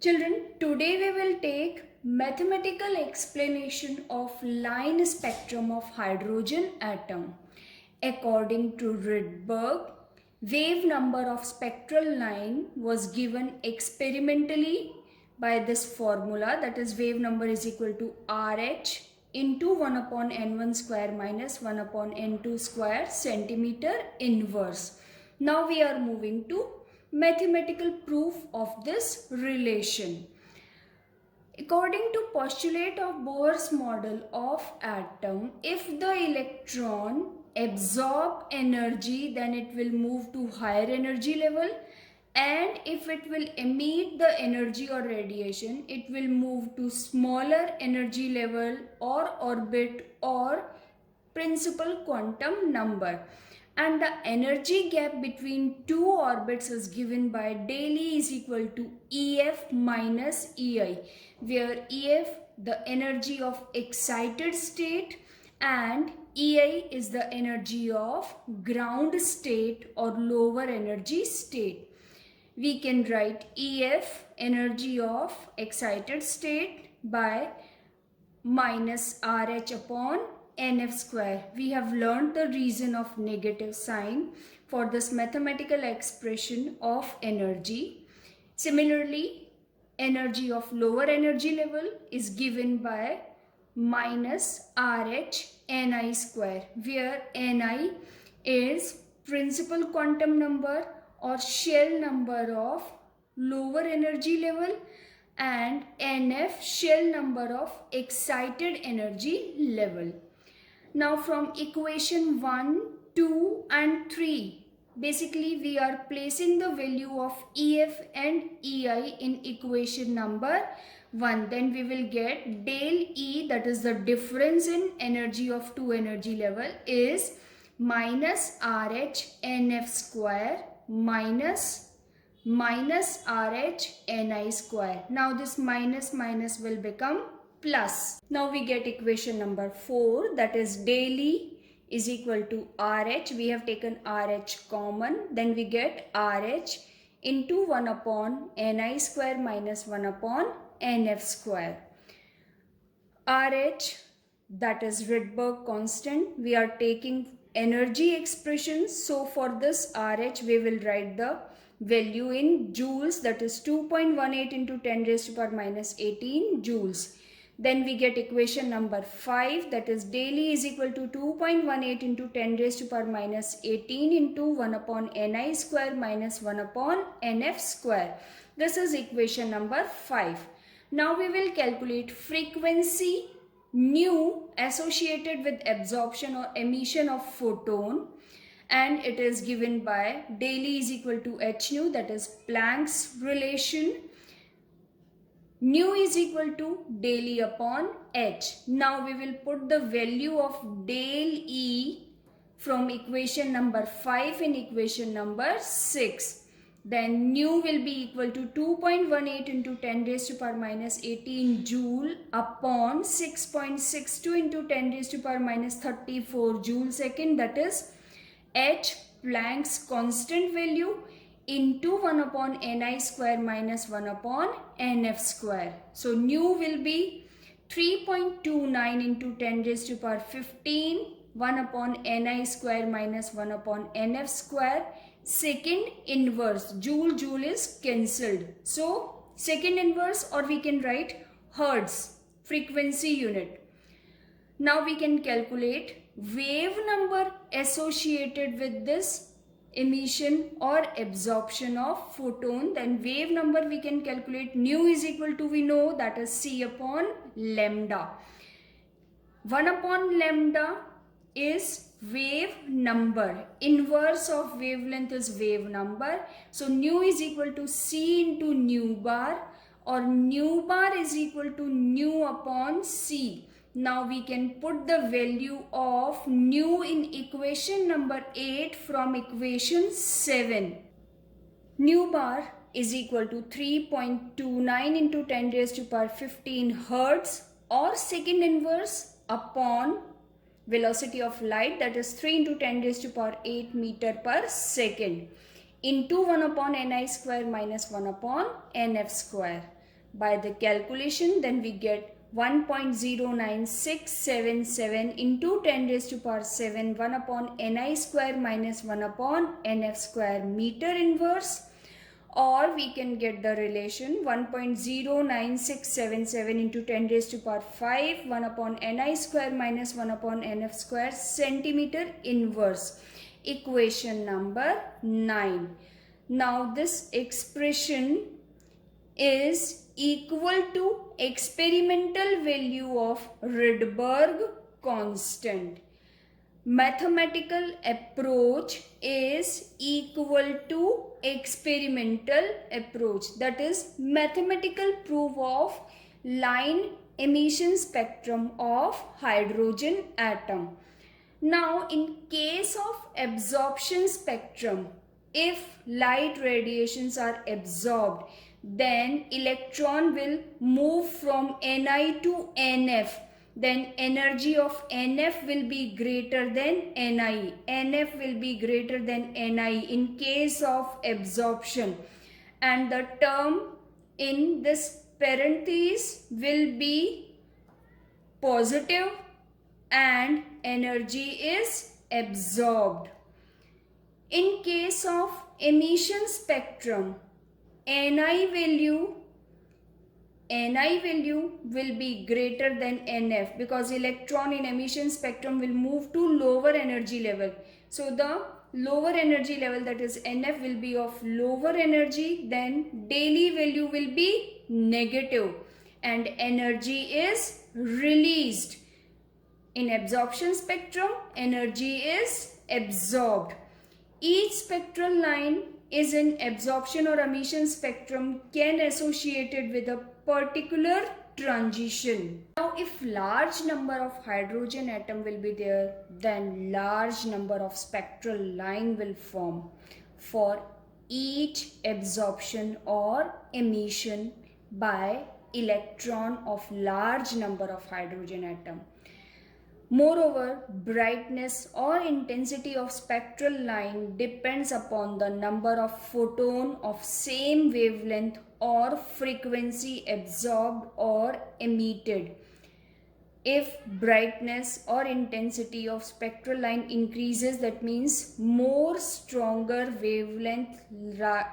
Children, today we will take mathematical explanation of line spectrum of hydrogen atom. According to Rydberg, wave number of spectral line was given experimentally by this formula, that is wave number is equal to RH into 1 upon n1 square minus 1 upon n2 square centimeter inverse. Now we are moving to mathematical proof of this relation. According to postulate of Bohr's model of atom, if the electron absorb energy, then it will move to higher energy level, and if it will emit the energy or radiation, it will move to smaller energy level or orbit or principal quantum number. And the energy gap between two orbits is given by del E is equal to EF minus EI, where EF the energy of excited state and EI is the energy of ground state or lower energy state. We can write EF energy of excited state by minus RH upon NF square. We have learned the reason of negative sign for this mathematical expression of energy. Similarly, energy of lower energy level is given by minus RH Ni square, where Ni is principal quantum number or shell number of lower energy level and NF shell number of excited energy level. Now from equation 1, 2 and 3, basically we are placing the value of EF and EI in equation number 1. Then we will get del E, that is the difference in energy of two energy level, is minus RH NF square minus RH Ni square. Now this minus will become plus. Now we get equation number 4, that is del E is equal to RH. We have taken RH common. Then we get RH into 1 upon Ni square minus 1 upon NF square. RH, that is Rydberg constant. We are taking energy expressions. So for this RH we will write the value in joules, that is 2.18 into 10 raised to power minus 18 joules. Then we get equation number 5, that is del E is equal to 2.18 into 10 raised to power minus 18 into 1 upon Ni square minus 1 upon NF square. This is equation number 5. Now we will calculate frequency nu associated with absorption or emission of photon, and it is given by del E is equal to h nu, that is Planck's relation. Nu is equal to del E upon h. Now we will put the value of del E from equation number 5 in equation number 6. Then nu will be equal to 2.18 into 10 raised to power minus 18 joule upon 6.62 into 10 raised to power minus 34 joule second, that is h Planck's constant value into 1 upon Ni square minus 1 upon NF square. So nu will be 3.29 into 10 raised to power 15 1 upon Ni square minus 1 upon NF square. Second inverse, joule is cancelled. So second inverse, or we can write hertz, frequency unit. Now we can calculate wave number associated with this emission or absorption of photon. Then wave number we can calculate, nu is equal to, we know, that is C upon lambda. 1 upon lambda is wave number, inverse of wavelength is wave number. So nu is equal to C into nu bar, or nu bar is equal to nu upon C. Now we can put the value of nu in equation number 8 from equation 7. Nu bar is equal to 3.29 into 10 raised to power 15 hertz, or second inverse upon velocity of light, that is 3 into 10 raised to power 8 meter per second, into 1 upon Ni square minus 1 upon NF square. by the calculation, then we get 1.09677 into 10 raised to power 7 1 upon Ni square minus 1 upon Nf square meter inverse. Or we can get the relation 1.09677 into 10 raised to power 5 1 upon Ni square minus 1 upon Nf square centimeter inverse. Equation number 9. Now this expression is equal to experimental value of Rydberg constant. Mathematical approach is equal to experimental approach. That is mathematical proof of line emission spectrum of hydrogen atom. Now in case of absorption spectrum, if light radiations are absorbed, then electron will move from Ni to Nf. Then energy of Nf will be greater than Ni. Nf will be greater than Ni in case of absorption. And the term in this parenthesis will be positive and energy is absorbed. In case of emission spectrum, Ni value will be greater than Nf because electron in emission spectrum will move to lower energy level. So the lower energy level, that is Nf, will be of lower energy, then daily value will be negative and energy is released. In absorption spectrum, energy is absorbed. Each spectral line is in absorption or emission spectrum can associated with a particular transition. Now if large number of hydrogen atom will be there, then large number of spectral line will form for each absorption or emission by electron of large number of hydrogen atom. Moreover, brightness or intensity of spectral line depends upon the number of photon of same wavelength or frequency absorbed or emitted. If brightness or intensity of spectral line increases, that means more stronger wavelength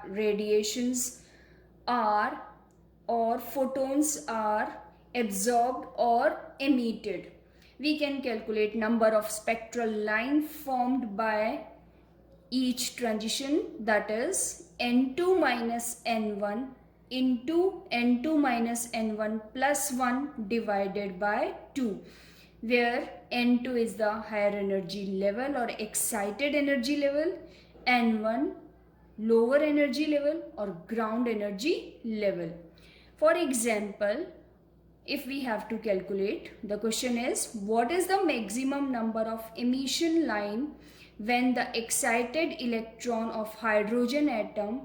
radiations are or photons are absorbed or emitted. We can calculate number of spectral line formed by each transition, that is N2 minus N1 into N2 minus N1 plus 1 divided by 2, where N2 is the higher energy level or excited energy level, N1 lower energy level or ground energy level. For example, if we have to calculate, the question is, what is the maximum number of emission line when the excited electron of hydrogen atom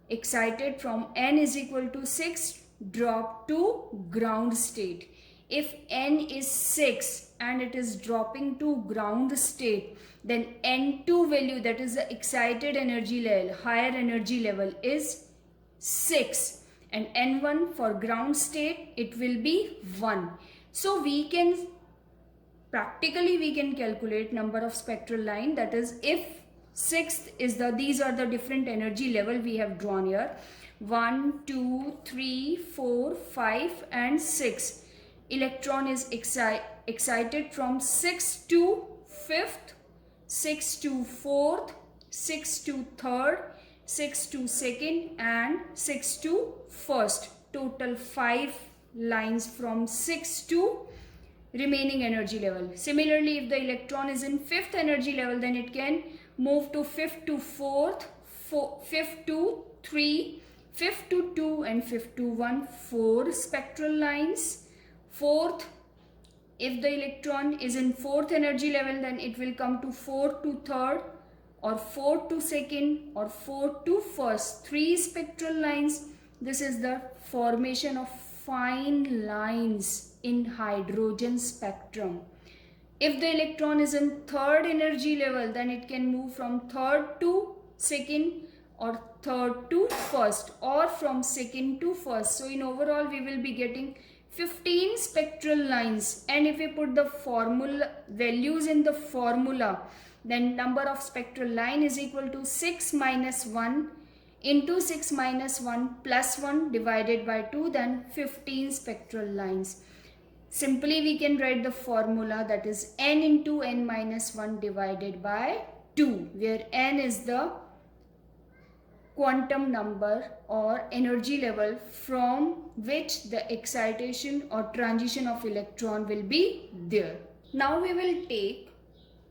excited from n is equal to 6 drop to ground state? If n is 6 and it is dropping to ground state, then N2 value, that is the excited energy level, higher energy level, is 6. And N1 for ground state, it will be 1. So we can practically calculate number of spectral line, that is if 6th is these are the different energy level we have drawn here, 1, 2, 3, 4, 5 and 6. Electron is excited from 6 to 5th, 6 to 4th, 6 to 3rd, 6 to 2nd and 6 to 1st. Total 5 lines from 6 to remaining energy level. Similarly, if the electron is in 5th energy level, then it can move to 5th to 4th, 5th to 3, 5th to 2 and 5th to 1, 4 spectral lines. 4th, if the electron is in 4th energy level, then it will come to 4th to 3rd or 4th to 2nd or 4th to 1st. 3 spectral lines. This is the formation of fine lines in hydrogen spectrum. If the electron is in 3rd energy level, then it can move from 3rd to 2nd or third to first or from second to first. So in overall we will be getting 15 spectral lines, and if we put the formula values in the formula, then number of spectral line is equal to 6 minus 1 into 6 minus 1 plus 1 divided by 2, then 15 spectral lines. Simply we can write the formula, that is n into n minus 1 divided by 2, where n is the quantum number or energy level from which the excitation or transition of electron will be there. Now we will take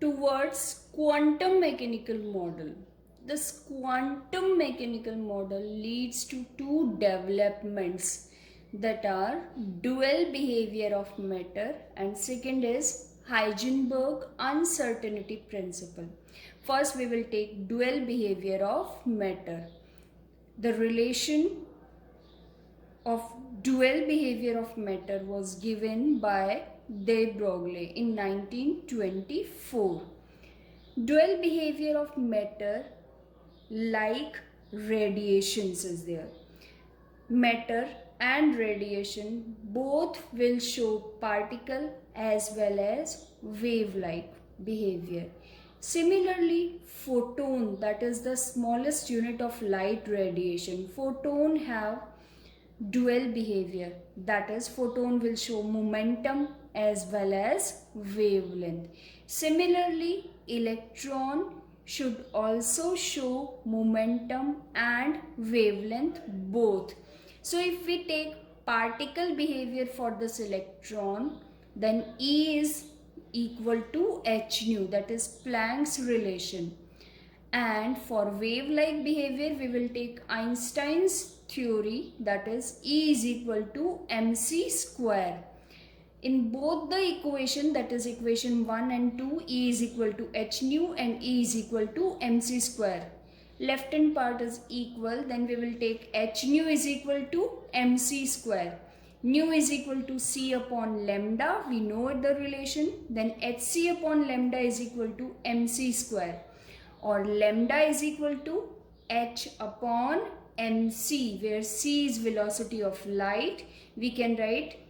towards quantum mechanical model. This quantum mechanical model leads to two developments, that are dual behavior of matter and second is Heisenberg uncertainty principle. First we will take dual behavior of matter. The relation of dual behavior of matter was given by de Broglie in 1924. Dual behavior of matter like radiations is there. Matter and radiation both will show particle as well as wave-like behavior. Similarly, photon, that is the smallest unit of light radiation, photon have dual behavior, that is photon will show momentum as well as wavelength. Similarly, electron should also show momentum and wavelength both. So if we take particle behavior for this electron, then E is equal to h nu, that is Planck's relation. And for wave-like behavior, we will take Einstein's theory, that is E is equal to mc square. In both the equation, that is equation 1 and 2, E is equal to h nu and E is equal to mc square. Left hand part is equal, then we will take h nu is equal to mc square. Nu is equal to c upon lambda, we know the relation, then hc upon lambda is equal to mc square, or lambda is equal to h upon mc, where c is velocity of light, we can write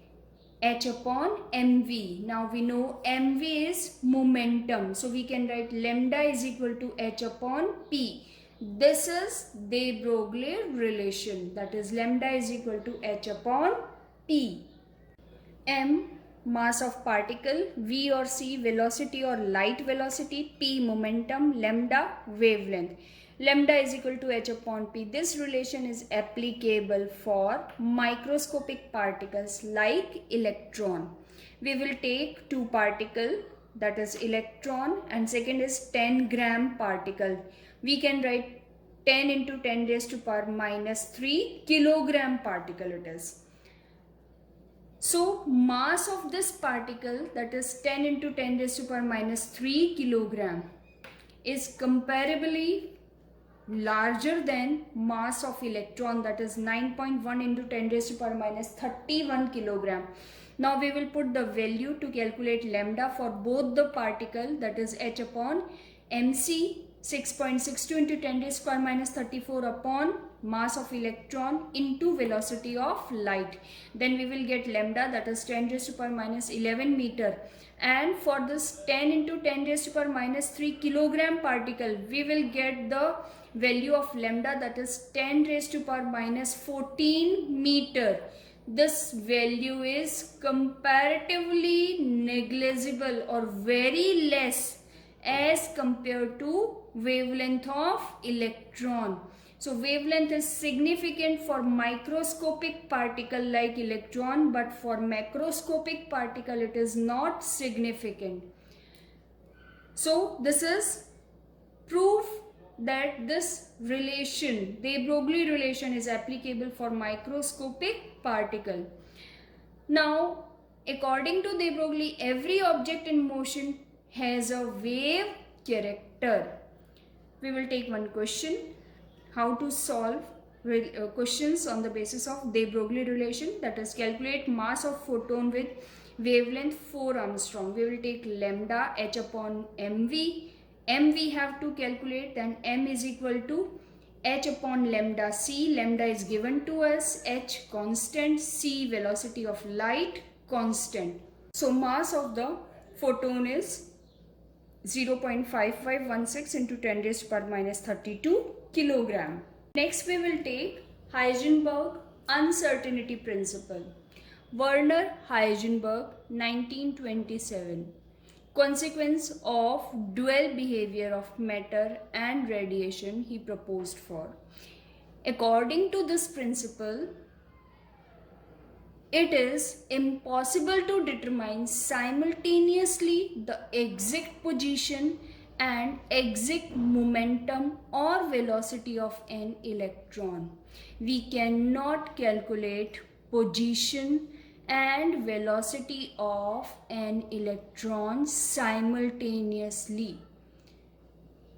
h upon mv. Now we know mv is momentum, so we can write lambda is equal to h upon p. This is de Broglie relation, that is lambda is equal to h upon p. M, mass of particle, v or c, velocity or light velocity, p, momentum, lambda, wavelength. Lambda is equal to h upon p. This relation is applicable for microscopic particles like electron. We will take two particles, that is electron, and second is 10 gram particle. We can write 10 into 10 raised to power minus 3 kilogram particle it is. So mass of this particle, that is 10 into 10 raised to power minus 3 kilogram, is comparably larger than mass of electron, that is 9.1 into 10 raised to power minus 31 kilogram. Now we will put the value to calculate lambda for both the particle, that is h upon mc 6.62 into 10 raised to power minus 34 upon mass of electron into velocity of light. Then we will get lambda, that is 10 raised to power minus 11 meter. And for this 10 into 10 raised to power minus 3 kilogram particle, we will get the value of lambda, that is 10 raised to power minus 14 meter. This value is comparatively negligible or very less as compared to wavelength of electron. So wavelength is significant for microscopic particle like electron, but for macroscopic particle it is not significant. So this is proof that this relation, de Broglie relation, is applicable for microscopic particle. Now, according to de Broglie, every object in motion has a wave character. We will take one question, how to solve questions on the basis of de Broglie relation, that is calculate mass of photon with wavelength 4 Armstrong. We will take lambda h upon mv. M we have to calculate, then m is equal to h upon lambda c. Lambda is given to us, h constant, c velocity of light constant. So mass of the photon is 0.5516 into 10 raised to power minus 32 kilogram. Next we will take Heisenberg uncertainty principle. Werner Heisenberg, 1927. Consequence of dual behavior of matter and radiation he proposed for. According to this principle, it is impossible to determine simultaneously the exact position and exact momentum or velocity of an electron. We cannot calculate position and velocity of an electron simultaneously.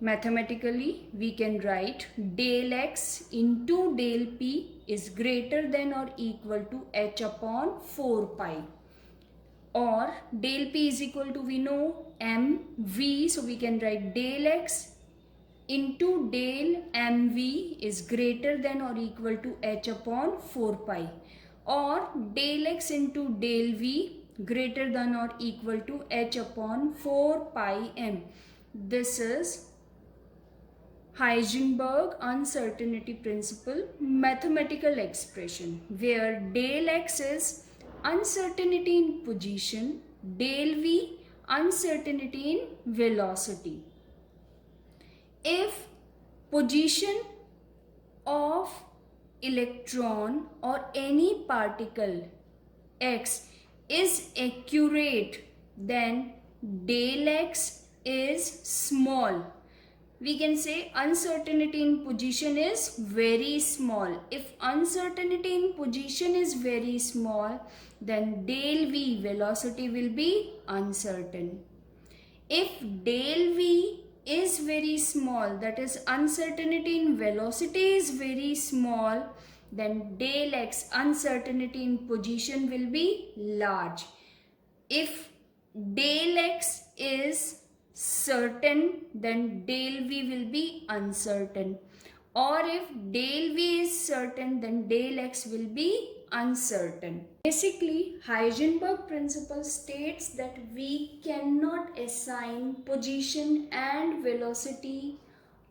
Mathematically, we can write del x into del p is greater than or equal to h upon 4 pi. Or del p is equal to, we know, mv, so we can write del x into del mv is greater than or equal to h upon 4 pi. Or del x into del v greater than or equal to h upon 4 pi m. This is Heisenberg uncertainty principle mathematical expression, where del x is uncertainty in position, del v uncertainty in velocity. If position of electron or any particle x is accurate, then del x is small. We can say uncertainty in position is very small. If uncertainty in position is very small, then del v velocity will be uncertain. If del v is very small, that is uncertainty in velocity is very small, then del x uncertainty in position will be large. If del x is certain, then del v will be uncertain. Or if del v is certain, then del x will be uncertain. Basically, Heisenberg principle states that we cannot assign position and velocity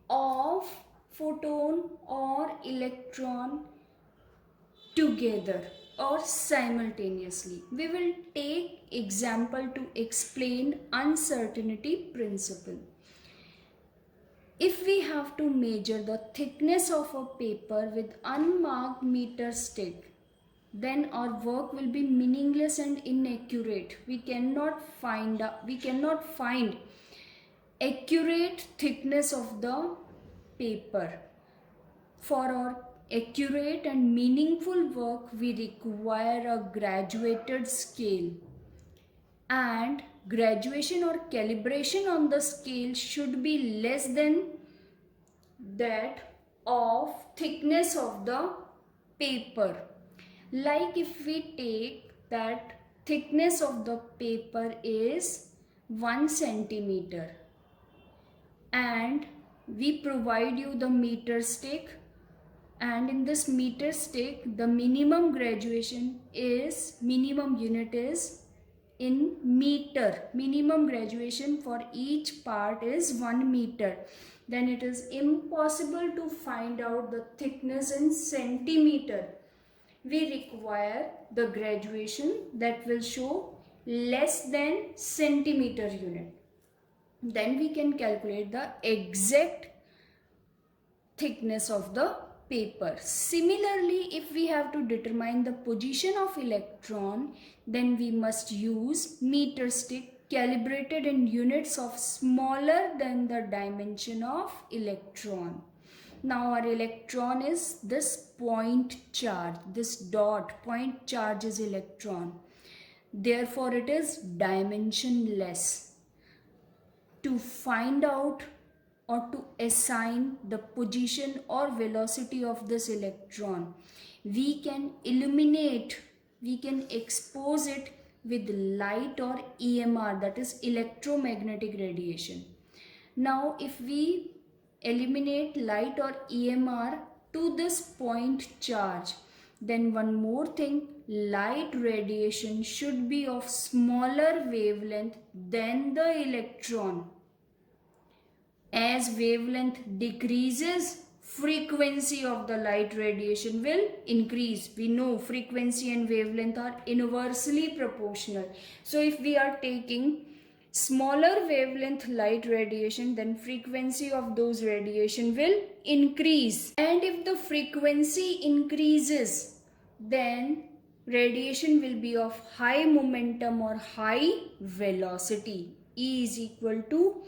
of photon or electron together or simultaneously. We will take example to explain uncertainty principle. If we have to measure the thickness of a paper with unmarked meter stick, then our work will be meaningless and inaccurate. We cannot find accurate thickness of the paper. For our accurate and meaningful work, we require a graduated scale, and graduation or calibration on the scale should be less than that of thickness of the paper. Like if we take that thickness of the paper is 1 centimeter and we provide you the meter stick, and in this meter stick the minimum graduation is, minimum unit is in meter. Minimum graduation for each part is 1 meter. Then it is impossible to find out the thickness in centimeter. We require the graduation that will show less than centimeter unit. Then we can calculate the exact thickness of the paper. Similarly, if we have to determine the position of electron, then we must use meter stick calibrated in units of smaller than the dimension of electron. Now our electron is this point charge, this dot point charge is electron. Therefore it is dimensionless. To find out or to assign the position or velocity of this electron, we can illuminate, we can expose it with light or EMR, that is electromagnetic radiation. Now if we eliminate light or EMR to this point charge. Then one more thing, light radiation should be of smaller wavelength than the electron. As wavelength decreases, frequency of the light radiation will increase. We know frequency and wavelength are inversely proportional. So if we are taking smaller wavelength light radiation, then frequency of those radiation will increase. And if the frequency increases, then radiation will be of high momentum or high velocity. E is equal to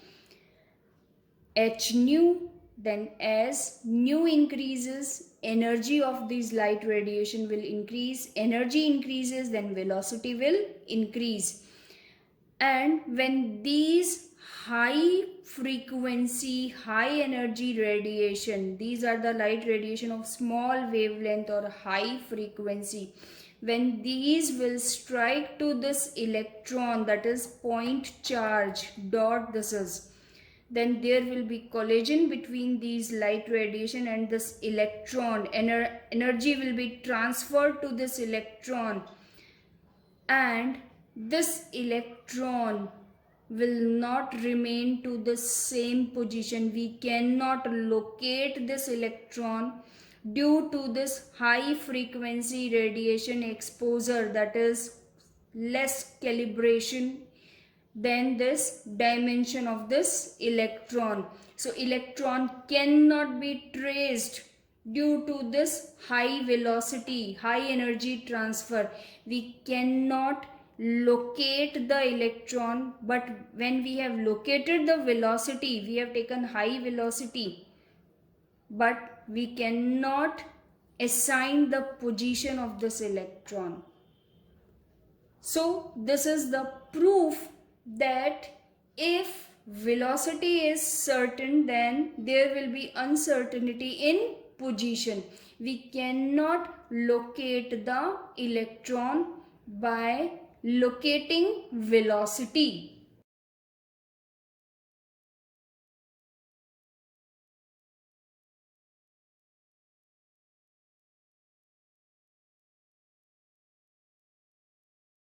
h nu. Then as nu increases, energy of this light radiation will increase. Energy increases, then velocity will increase. And when these high frequency, high energy radiation, these are the light radiation of small wavelength or high frequency, when these will strike to this electron, that is point charge dot this is, then there will be collision between these light radiation and this electron. Energy will be transferred to this electron, and this electron will not remain to the same position. We cannot locate this electron due to this high frequency radiation exposure, that is less calibration than this dimension of this electron. So electron cannot be traced due to this high velocity, high energy transfer. We cannot locate the electron, but when we have located the velocity, we have taken high velocity, but we cannot assign the position of this electron. So this is the proof that if velocity is certain, then there will be uncertainty in position. We cannot locate the electron by locating velocity.